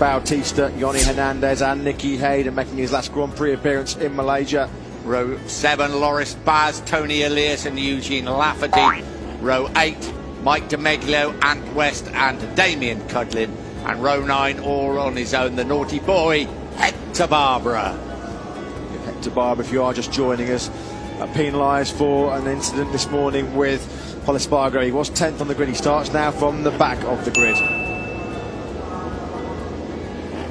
Bautista, Yoni Hernandez and Nicky Hayden making his last Grand Prix appearance in Malaysia. Row 7, Loris Baz, Tony Elias and Eugene Lafferty. Row 8, Mike DeMeglio, Ant West and Damien Cudlin. And row 9, all on his own, the naughty boy, Hector Barbara. Hector Barbara, if you are just joining us, penalised for an incident this morning with Paul Espargaro. He was 10th on the grid. He starts now from the back of the grid.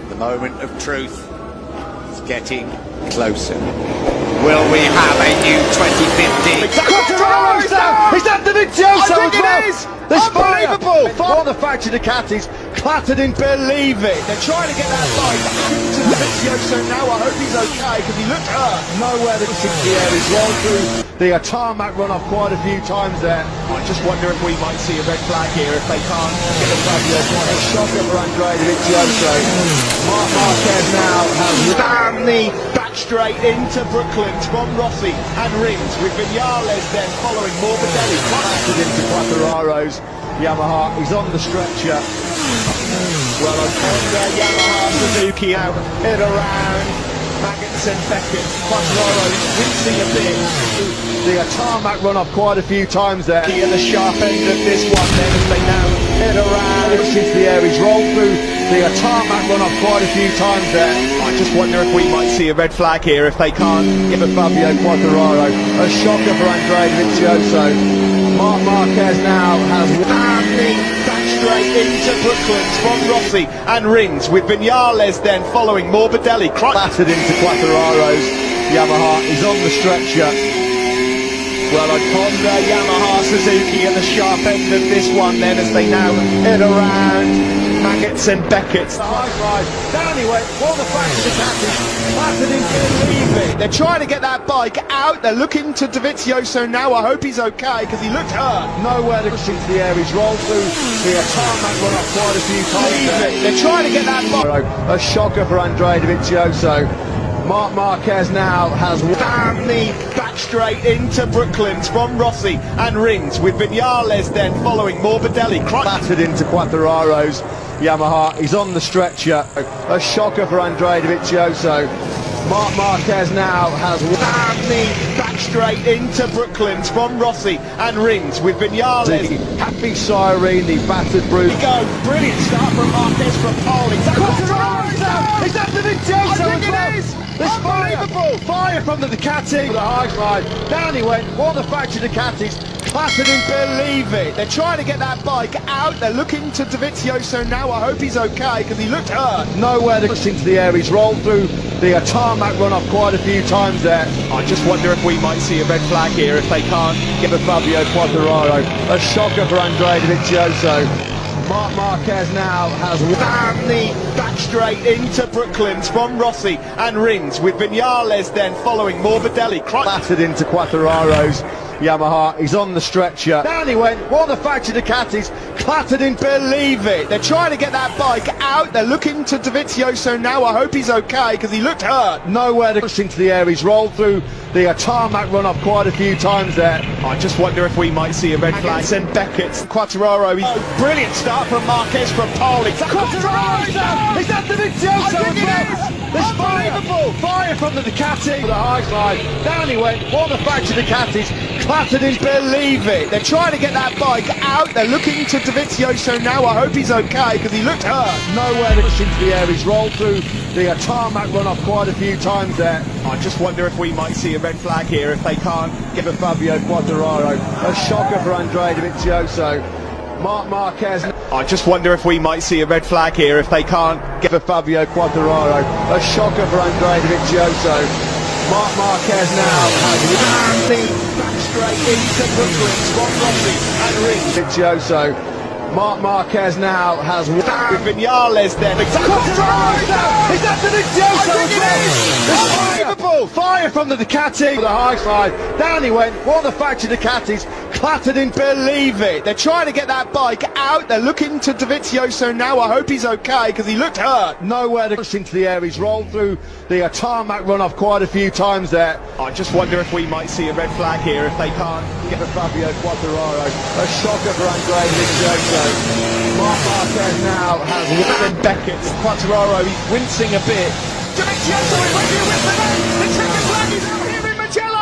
The moment of truth is getting closer. Will we have a new 2015? Is that the Vizioso I think it is! Unbelievable! What the factory Ducatis clattered in, believe it. They're trying to get that bike to the Vizioso now. I hope he's okay because he looked hurt. Nowhere to stick the air. He's rolled through the tarmac run off quite a few times there. I just wonder if we might see a red flag here if they can't get a Fabio point. A shocker for Andrea Vizioso. Marc Marquez now has rammed the back straight into Brooklands from Rossi and Rins with Vinales then following Morbidelli. Clattered into Quattararo's Yamaha. He's on the stretcher. Well, Honda, Yamaha, Suzuki out in around. Maggots and Beckett, Quattararo wincing a bit. The tarmac run off quite a few times there. He at the sharp end of this one then as they now head around. Into the air, he's rolled through the tarmac run off quite a few times there. I just wonder if we might see a red flag here if they can't give a Fabio Quattararo. A shocker for Andrea Vizioso. Marc Marquez now has rammed back straight into Brooklands from Rossi and Rins with Vinales then following Morbidelli. Clattered into Quattararo's Yamaha. He's on the stretcher. Well, Honda, Yamaha, Suzuki at the sharp end of this one then as they now head around. Maggots and Beckett. High drive. Down he went. All the factory Ducatis clattered in, believe it. They're trying to get that bike out. They're looking to Dovizioso now. I hope he's okay because he looked hurt. Nowhere to into the air. He's rolled through the tarmac run off quite a few times. They're trying to get that bike. A shocker for Andrea Vizioso. Marc Marquez now has rammed the back straight into Brooklands from Rossi and Rins with Vinales then following Morbidelli. Clattered into Quattararo's Yamaha. He's on the stretcher. A shocker for Andrea Vizioso. Marc Marquez now has rammed the back straight into Brooklands from Rossi and Rins with Vinales. Happy Siren, the battered bruise. Go, brilliant start from Marquez from pole. Is that the Vizioso? I think it is! There's Unbelievable! Fire from the Ducati. The high drive. Down he went. All the factory Ducatis clattered in, believe it. They're trying to get that bike out. They're looking to Dovizioso now. I hope he's okay because he looked hurt. Nowhere to into the air. He's rolled through the tarmac run off quite a few times there. I just wonder if we might see a red flag here if they can't give a Fabio Quattararo. A shocker for Andrea Vizioso. Marc Marquez now has rammed the back straight into Brooklands from Rossi and Rins with Vinales then following Morbidelli. Clattered into Quattararo's Yamaha. He's on the stretcher. Down he went. All the factory Ducatis clattered in, believe it. They're trying to get that bike out. They're looking to Dovizioso now. I hope he's okay because he looked hurt. Nowhere to into the air. He's rolled through the tarmac run off quite a few times there. I just wonder if we might see a red flag. And Beckett, Quattararo. Brilliant start from Marquez from pole. Is that the Vizioso? I think it is! There's fire from the Ducati. The high slide. Down he went. All the factory Ducatis clattered in, believe it. They're trying to get that bike out. They're looking to Dovizioso now. I hope he's okay because he looked hurt. Nowhere to into the air. He's rolled through the tarmac run off quite a few times there. I just wonder if we might see a red flag here if they can't give a Fabio Quattararo. A shocker for Andrea Vizioso. Marc Marquez. I just wonder if we might see a red flag here if they can't give a Fabio Quattararo. A shocker for Andrea Vizioso. Marc Marquez now has rammed the back straight into Brooklands from Rossi and Rins. Vizioso. Marc Marquez now has with Vinales then. Is that the Vizioso? I think it is! Unbelievable! Fire from the Ducati. The high slide. Down he went. All the factory Ducatis clattered in, believe it. They're trying to get that bike out. They're looking to Dovizioso now. I hope he's okay because he looked hurt. Nowhere to into the air. He's rolled through the tarmac run off quite a few times there. I just wonder if we might see a red flag here if they can't give a Fabio Quattararo. A shocker for Andrea Vizioso. Mark Marquez now has William Beckett. Quartararo, he's wincing a bit. Dovizioso is ready with the checker flag is out here in Magellan.